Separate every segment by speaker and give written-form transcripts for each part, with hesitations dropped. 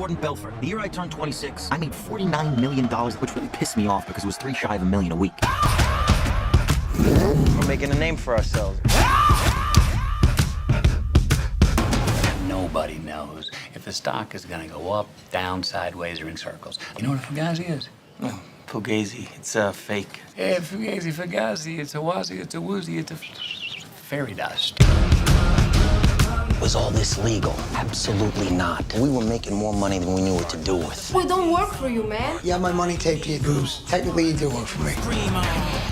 Speaker 1: Jordan Belfort. The year I turned 26, I made $49 million, which really pissed me off because it was 3 shy of $1 million a week.
Speaker 2: We're making a name for ourselves.
Speaker 3: Nobody knows if the stock is going to go up, down, sideways, or in circles. You know what a fugazi is?
Speaker 2: Oh, Fugazi. It's fake.
Speaker 3: Hey, fugazi, it's a wazi, it's a woozy, it's a fairy dust.
Speaker 4: Was all this legal? Absolutely not. We were making more money than we knew what to do with.
Speaker 5: We don't work for you, man.
Speaker 6: You have my money taped to your boobs. Technically, you do work for me.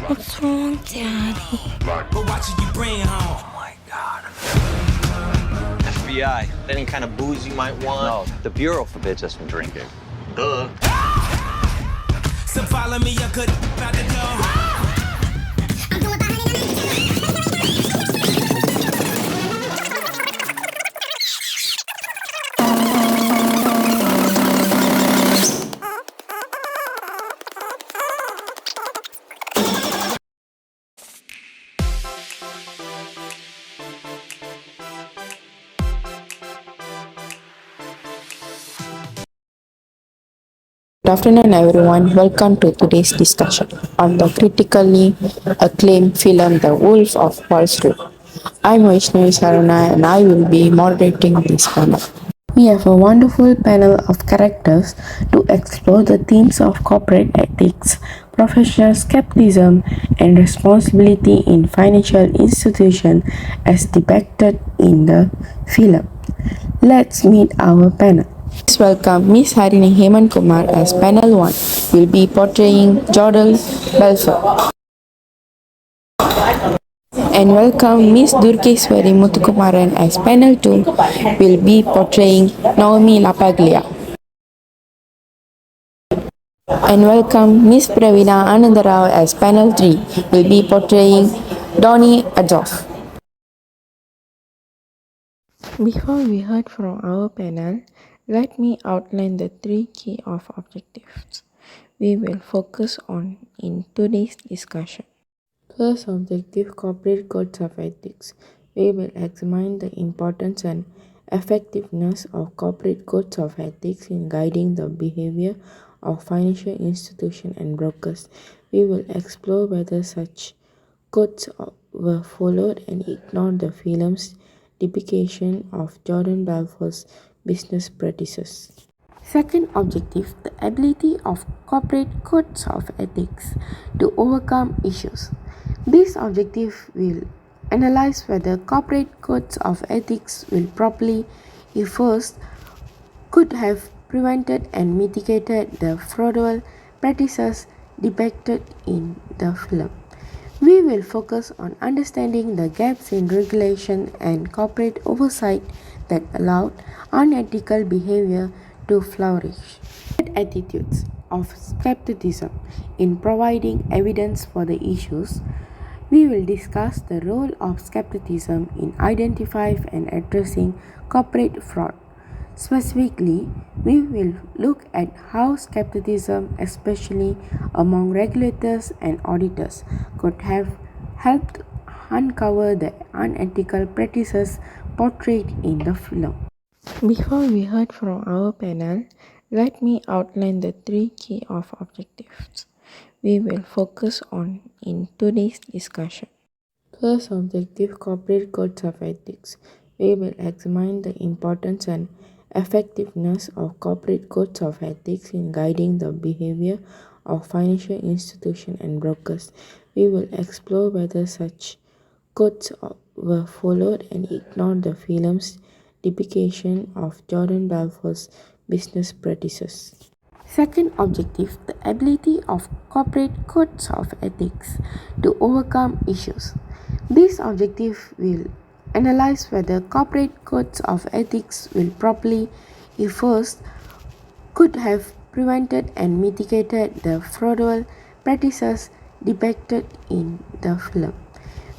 Speaker 5: What's wrong, Daddy?
Speaker 4: Oh my God.
Speaker 2: FBI. Any kind of booze you might want?
Speaker 7: No, the Bureau forbids us from drinking.
Speaker 2: Duh.
Speaker 8: So follow me, I could about to go.
Speaker 9: Good afternoon everyone, welcome to today's discussion on the critically acclaimed film The Wolf of Wall Street. I'm Vaishnavi Sarana and I will be moderating this panel. We have a wonderful panel of characters to explore the themes of corporate ethics, professional skepticism, and responsibility in financial institutions as depicted in the film. Let's meet our panel. Please welcome Miss Harini Hemant Kumar as panel 1 will be portraying Jordan Belfort. And welcome Miss Durkeswari Muthukumaran as panel 2 will be portraying Naomi Lapaglia. And welcome Miss Pravina Anandarao as panel 3 will be portraying Donnie Ajoff. Before we heard from our panel, let me outline the 3 key of objectives we will focus on in today's discussion. First objective, corporate codes of ethics. We will examine the importance and effectiveness of corporate codes of ethics in guiding the behavior of financial institutions and brokers. We will explore whether such codes were followed and ignore the film's depiction of Jordan Belfort's business practices. Second objective, the ability of corporate codes of ethics to overcome issues. This objective will analyze whether corporate codes of ethics will properly enforced could have prevented and mitigated the fraudulent practices depicted in the film. We will focus on understanding the gaps in regulation and corporate oversight that allowed unethical behavior to flourish. Attitudes of skepticism in providing evidence for the issues. We will discuss the role of skepticism in identifying and addressing corporate fraud. Specifically, we will look at how skepticism, especially among regulators and auditors, could have helped uncover the unethical practices portrayed in the film. Before we heard from our panel, let me outline the 3 key of objectives we will focus on in today's discussion. First objective, corporate codes of ethics. We will examine the importance and effectiveness of corporate codes of ethics in guiding the behavior of financial institutions and brokers. We will explore whether such codes were followed and ignore the film's depiction of Jordan Belfort's business practices. Second objective, the ability of corporate codes of ethics to overcome issues. This objective will analyze whether corporate codes of ethics will properly enforced could have prevented and mitigated the fraudulent practices depicted in the film.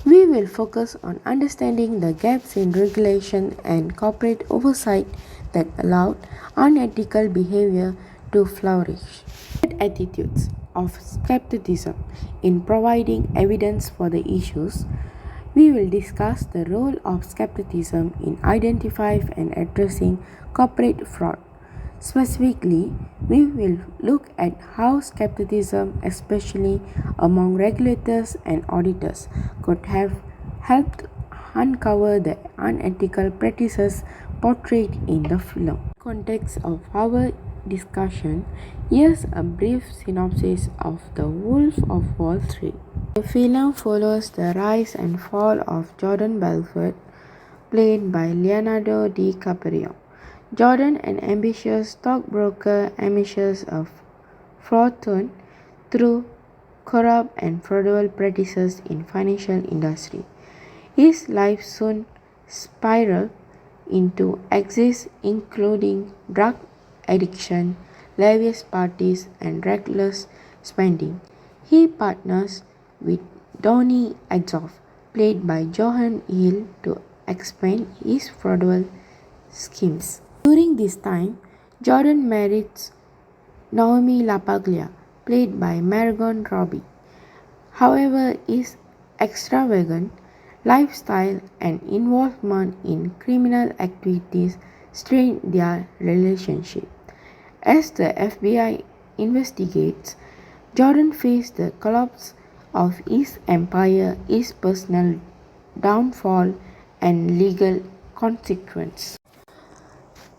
Speaker 9: We will focus on understanding the gaps in regulation and corporate oversight that allowed unethical behavior to flourish. Attitudes of skepticism in providing evidence for the issues. We will discuss the role of skepticism in identifying and addressing corporate fraud. Specifically, we will look at how skepticism, especially among regulators and auditors, could have helped uncover the unethical practices portrayed in the film. In the context of our discussion, here's a brief synopsis of The Wolf of Wall Street. The film follows the rise and fall of Jordan Belfort, played by Leonardo DiCaprio. Jordan, an ambitious stockbroker, ambitious of fortune through corrupt and fraudulent practices in financial industry. His life soon spiraled into excess, including drug addiction, lavish parties, and reckless spending. He partners with Donnie Adzoff, played by Johan Hill, to expand his fraudulent schemes. During this time, Jordan marries Naomi LaPaglia, played by Margot Robbie. However, his extravagant lifestyle and involvement in criminal activities strain their relationship. As the FBI investigates, Jordan faces the collapse of his empire, his personal downfall, and legal consequences.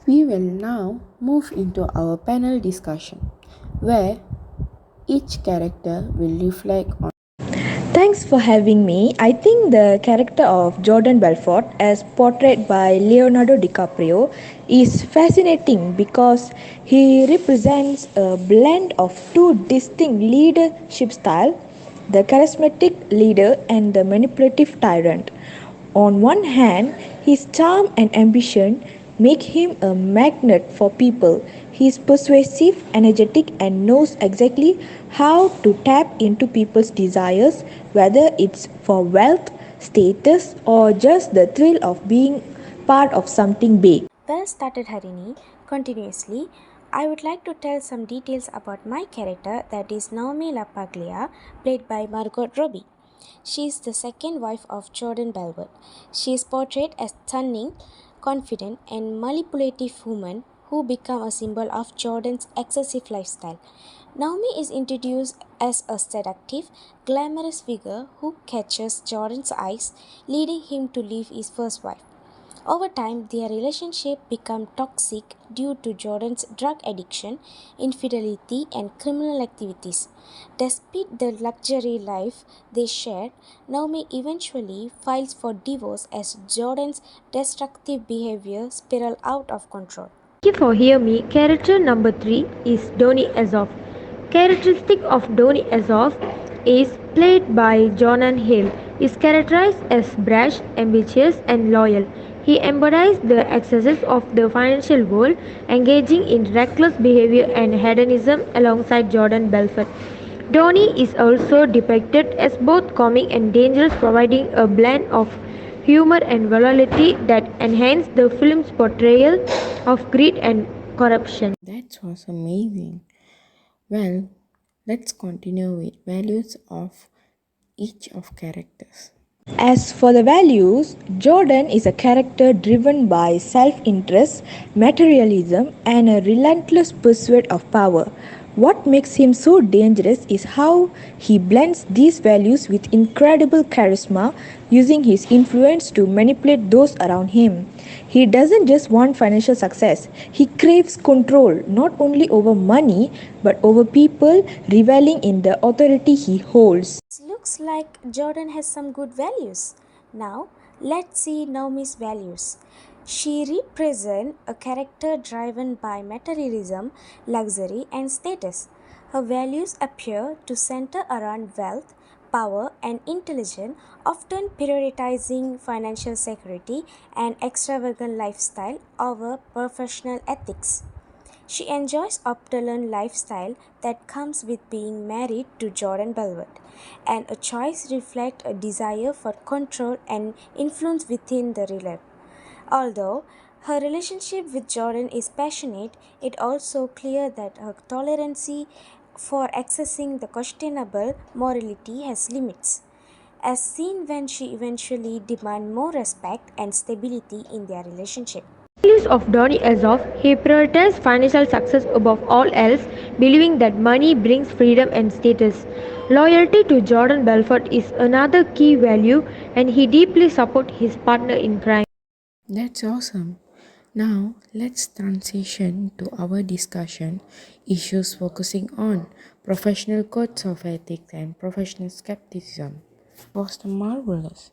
Speaker 9: We will now move into our panel discussion, where each character will reflect on.
Speaker 10: Thanks for having me. I think the character of Jordan Belfort, as portrayed by Leonardo DiCaprio, is fascinating because he represents a blend of two distinct leadership styles, the charismatic leader and the manipulative tyrant. On one hand, his charm and ambition make him a magnet for people. He is persuasive, energetic, and knows exactly how to tap into people's desires, whether it's for wealth, status, or just the thrill of being part of something big.
Speaker 11: Well started, Harini. Continuously, I would like to tell some details about my character, that is Naomi LaPaglia, played by Margot Robbie. She is the second wife of Jordan Belfort. She is portrayed as cunning, confident, and manipulative woman who become a symbol of Jordan's excessive lifestyle. Naomi is introduced as a seductive, glamorous figure who catches Jordan's eyes, leading him to leave his first wife. Over time, their relationship became toxic due to Jordan's drug addiction, infidelity, and criminal activities. Despite the luxury life they shared, Naomi eventually files for divorce as Jordan's destructive behavior spiraled out of control.
Speaker 12: Thank you for hearing me. Character number 3 is Donnie Azoff. Characteristic of Donnie Azoff is played by Jonan Hill. He is characterized as brash, ambitious, and loyal. He embodies the excesses of the financial world, engaging in reckless behavior and hedonism alongside Jordan Belfort. Donnie is also depicted as both comic and dangerous, providing a blend of humor and volatility that enhance the film's portrayal of greed and corruption.
Speaker 9: That was amazing. Well, let's continue with values of each of characters.
Speaker 10: As for the values, Jordan is a character driven by self-interest, materialism, and a relentless pursuit of power. What makes him so dangerous is how he blends these values with incredible charisma, using his influence to manipulate those around him. He doesn't just want financial success, he craves control not only over money but over people, reveling in the authority he holds.
Speaker 11: Looks like Jordan has some good values. Now, let's see Naomi's values. She represents a character driven by materialism, luxury, and status. Her values appear to center around wealth, power, and intelligence, often prioritizing financial security and extravagant lifestyle over professional ethics. She enjoys opulent lifestyle that comes with being married to Jordan Belfort, and a choice reflects a desire for control and influence within the relationship. Although her relationship with Jordan is passionate, it also clear that her tolerance for accessing the questionable morality has limits, as seen when she eventually demands more respect and stability in their relationship.
Speaker 12: Values of Donny Azoff, he prioritized financial success above all else, believing that money brings freedom and status. Loyalty to Jordan Belfort is another key value, and he deeply supports his partner in crime.
Speaker 9: That's awesome. Now let's transition to our discussion issues focusing on professional codes of ethics and professional skepticism. Was the marvelous.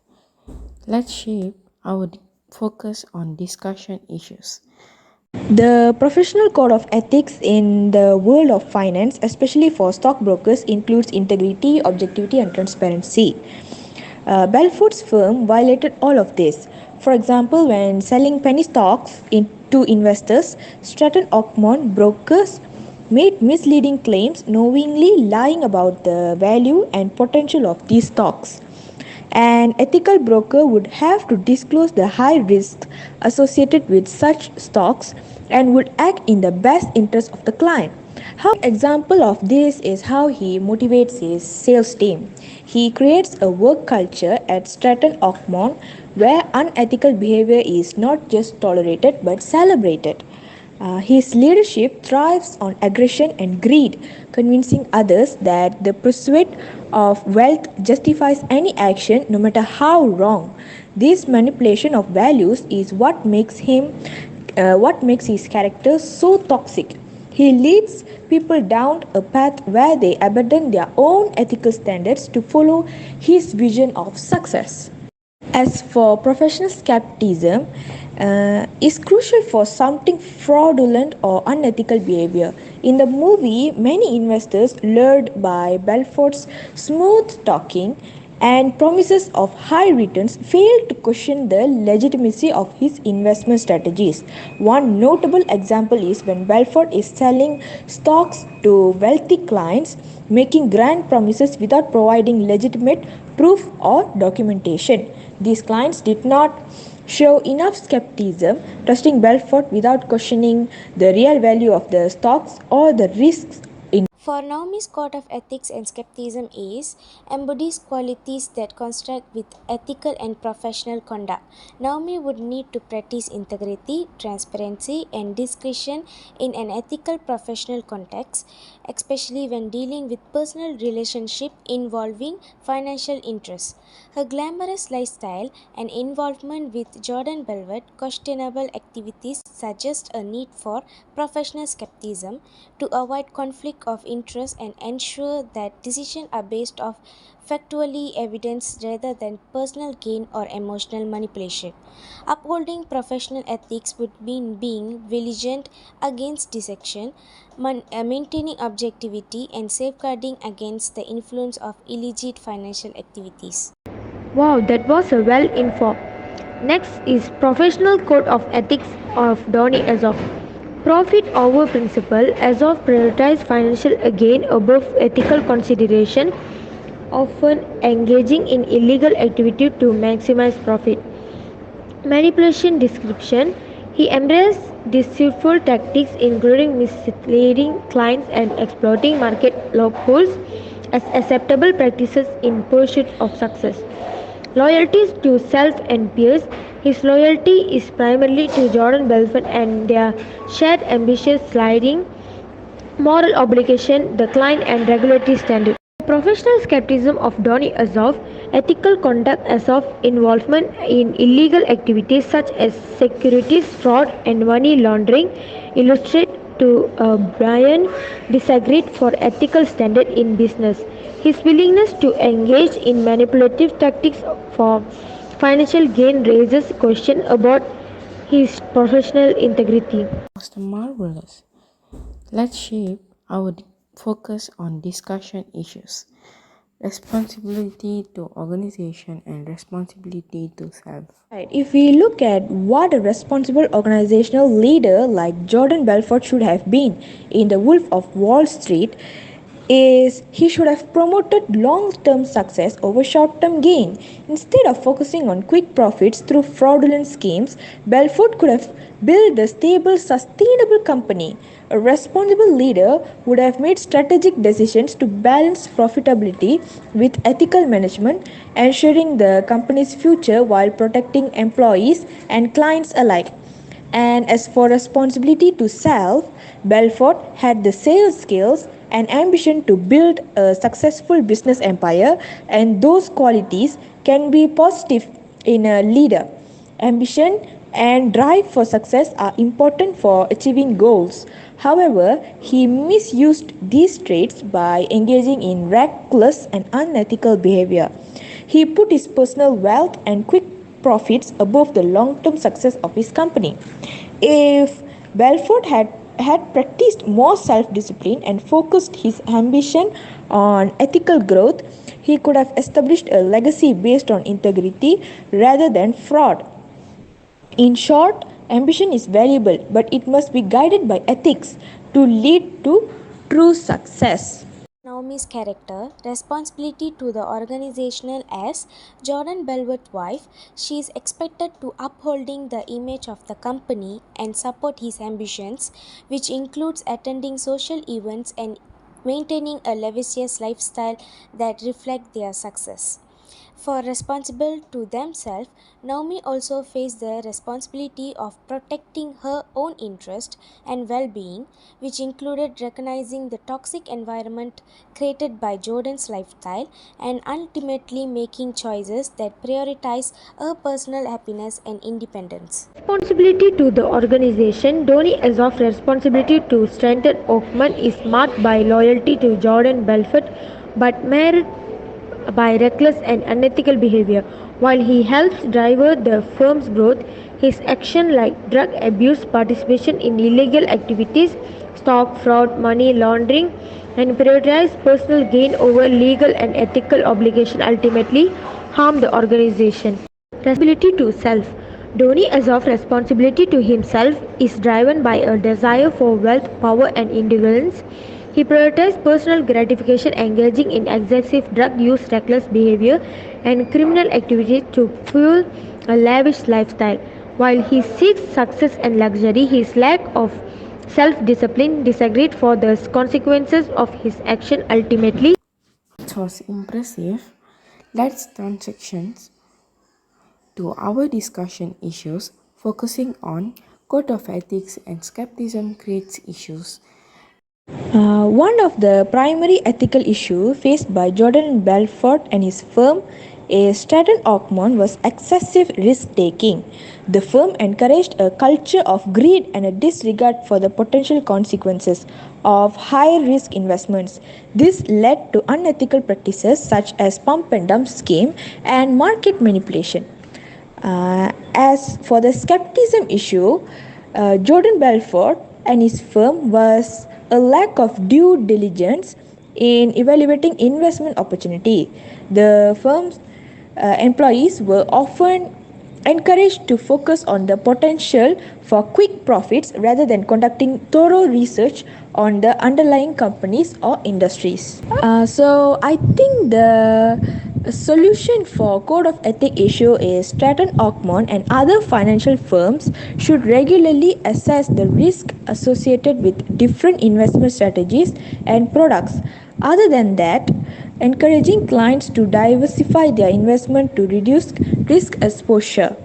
Speaker 9: Let's shape our focus on discussion issues.
Speaker 10: The professional code of ethics in the world of finance, especially for stockbrokers, includes integrity, objectivity, and transparency. Belfort's firm violated all of this. For example, when selling penny stocks to investors, Stratton Oakmont brokers made misleading claims, knowingly lying about the value and potential of these stocks. An ethical broker would have to disclose the high risks associated with such stocks and would act in the best interest of the client. An example of this is how he motivates his sales team. He creates a work culture at Stratton Oakmont where unethical behavior is not just tolerated but celebrated. His leadership thrives on aggression and greed, convincing others that the pursuit of wealth justifies any action, no matter how wrong. This manipulation of values is what makes his character so toxic. He leads people down a path where they abandon their own ethical standards to follow his vision of success. As for professional skepticism, is crucial for something fraudulent or unethical behavior. In the movie, many investors, lured by Belfort's smooth talking and promises of high returns, failed to question the legitimacy of his investment strategies. One notable example is when Belfort is selling stocks to wealthy clients, making grand promises without providing legitimate proof or documentation. These clients did not show enough skepticism, trusting Belfort without questioning the real value of the stocks or the risks in.
Speaker 11: For Naomi's code of ethics and skepticism is embodies qualities that construct with ethical and professional conduct. Naomi would need to practice integrity, transparency, and discretion in an ethical professional context, especially when dealing with personal relationship involving financial interests. Her glamorous lifestyle and involvement with Jordan Belfort questionable activities suggest a need for professional skepticism to avoid conflict of interest and ensure that decisions are based off factually evidence rather than personal gain or emotional manipulation. Upholding professional ethics would mean being vigilant against deception, maintaining objectivity, and safeguarding against the influence of illicit financial activities.
Speaker 12: Wow, that was a well info. Next is Professional Code of Ethics of Donny Azoff. Profit over principle. Azoff prioritized financial gain above ethical consideration, often engaging in illegal activity to maximize profit. Manipulation description. He embraced deceitful tactics including misleading clients and exploiting market loopholes as acceptable practices in pursuit of success. Loyalties to self and peers. His loyalty is primarily to Jordan Belfort and their shared ambitious sliding moral obligation, the client and regulatory standard. Professional skepticism of Donny Azoff, ethical conduct Azoff involvement in illegal activities such as securities fraud and money laundering illustrate to Brian disagreed for ethical standard in business. His willingness to engage in manipulative tactics for financial gain raises question about his professional integrity.
Speaker 9: Was marvelous. Let's shape our focus on discussion issues. Responsibility to organization and responsibility to self.
Speaker 10: Right. If we look at what a responsible organizational leader like Jordan Belfort should have been in The Wolf of Wall Street, is he should have promoted long-term success over short-term gain. Instead of focusing on quick profits through fraudulent schemes, Belfort could have built a stable, sustainable company. A responsible leader would have made strategic decisions to balance profitability with ethical management, ensuring the company's future while protecting employees and clients alike. And as for responsibility to self, Belfort had the sales skills and ambition to build a successful business empire, and those qualities can be positive in a leader. Ambition and drive for success are important for achieving goals. However, he misused these traits by engaging in reckless and unethical behavior. He put his personal wealth and quick profits above the long term success of his company. If Belfort had practiced more self discipline and focused his ambition on ethical growth, he could have established a legacy based on integrity rather than fraud. In short, ambition is valuable, but it must be guided by ethics to lead to true success.
Speaker 11: Naomi's character, responsibility to the organizational as Jordan Belfort's wife, she is expected to upholding the image of the company and support his ambitions, which includes attending social events and maintaining a lavish lifestyle that reflect their success. For responsible to themselves, Naomi also faced the responsibility of protecting her own interest and well-being, which included recognizing the toxic environment created by Jordan's lifestyle and ultimately making choices that prioritize her personal happiness and independence.
Speaker 12: Responsibility to the organization. Dhoni Azof's responsibility to strengthen Oakman is marked by loyalty to Jordan Belfort but marred by reckless and unethical behavior. While he helps drive the firm's growth, his actions like drug abuse, participation in illegal activities, stock fraud, money laundering, and prioritize personal gain over legal and ethical obligation ultimately harm the organization. Responsibility to self. Dhoni Azof's responsibility to himself is driven by a desire for wealth, power, and indulgence. He prioritizes personal gratification, engaging in excessive drug use, reckless behavior, and criminal activity to fuel a lavish lifestyle. While he seeks success and luxury, his lack of self-discipline disagreed for the consequences of his action ultimately.
Speaker 9: It was impressive. Let's transition to our discussion issues focusing on code of ethics and skepticism creates issues.
Speaker 10: One of the primary ethical issues faced by Jordan Belfort and his firm is Stratton Oakmont was excessive risk taking. The firm encouraged a culture of greed and a disregard for the potential consequences of high risk investments. This led to unethical practices such as pump and dump scheme and market manipulation. As for the skepticism issue, Jordan Belfort and his firm was a lack of due diligence in evaluating investment opportunity. The firm's employees were often encouraged to focus on the potential for quick profits rather than conducting thorough research on the underlying companies or industries. So I think the solution for code of ethic issue is Stratton Oakmont and other financial firms should regularly assess the risk associated with different investment strategies and products. Other than that, encouraging clients to diversify their investment to reduce risk exposure.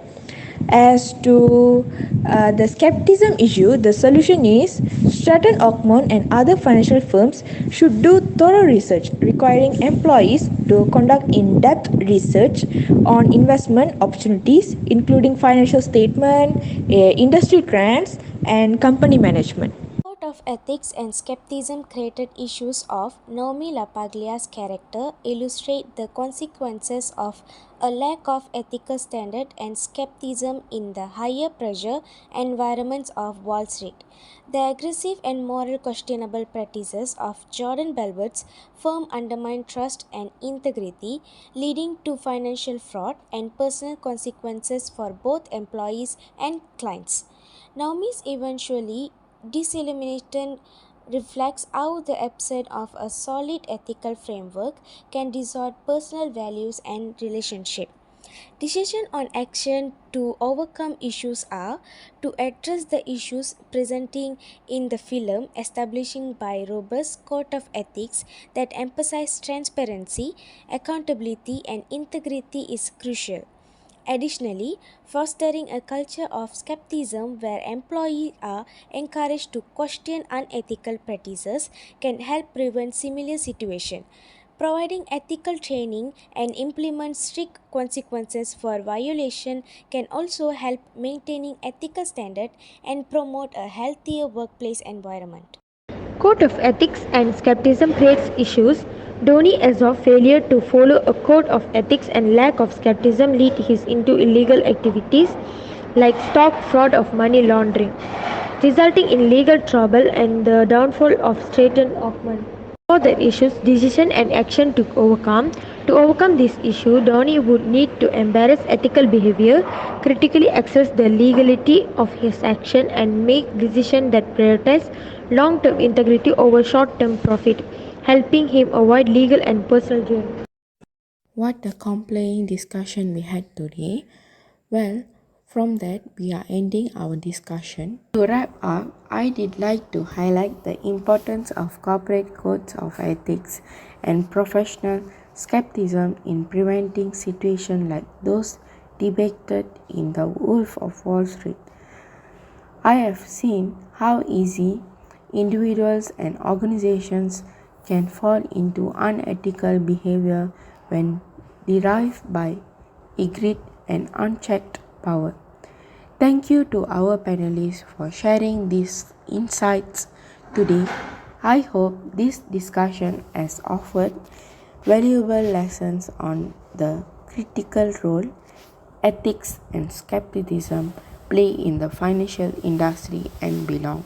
Speaker 10: As to the skepticism issue, the solution is Stratton Oakmont and other financial firms should do thorough research, requiring employees to conduct in-depth research on investment opportunities, including financial statement, industry trends, and company management.
Speaker 11: Code of ethics and skepticism created issues of Naomi LaPaglia's character illustrate the consequences of a lack of ethical standard and skepticism in the higher pressure environments of Wall Street. The aggressive and moral questionable practices of Jordan Belfort's firm undermined trust and integrity, leading to financial fraud and personal consequences for both employees and clients. Naomi's eventually disillumination reflects how the absence of a solid ethical framework can distort personal values and relationships. Decisions on action to overcome issues are to address the issues presenting in the film, establishing by robust code of ethics that emphasize transparency, accountability, and integrity is crucial. Additionally, fostering a culture of skepticism where employees are encouraged to question unethical practices can help prevent similar situations. Providing ethical training and implement strict consequences for violation can also help maintaining ethical standards and promote a healthier workplace environment.
Speaker 12: Code of ethics and skepticism creates issues. Dhoni Azov failure to follow a code of ethics and lack of skepticism lead him into illegal activities like stock fraud of money laundering, resulting in legal trouble and the downfall of Stratton Oakman. Further issues, decision and action to overcome. To overcome this issue, Dhoni would need to embrace ethical behavior, critically assess the legality of his action, and make decisions that prioritize long-term integrity over short-term profit, helping him avoid legal and personal gain.
Speaker 9: What a compelling discussion we had today. Well, from that, we are ending our discussion. To wrap up, I did like to highlight the importance of corporate codes of ethics and professional skepticism in preventing situations like those depicted in The Wolf of Wall Street. I have seen how easy individuals and organizations can fall into unethical behavior when derived by greed and unchecked power. Thank you to our panelists for sharing these insights today. I hope this discussion has offered valuable lessons on the critical role ethics and skepticism play in the financial industry and beyond.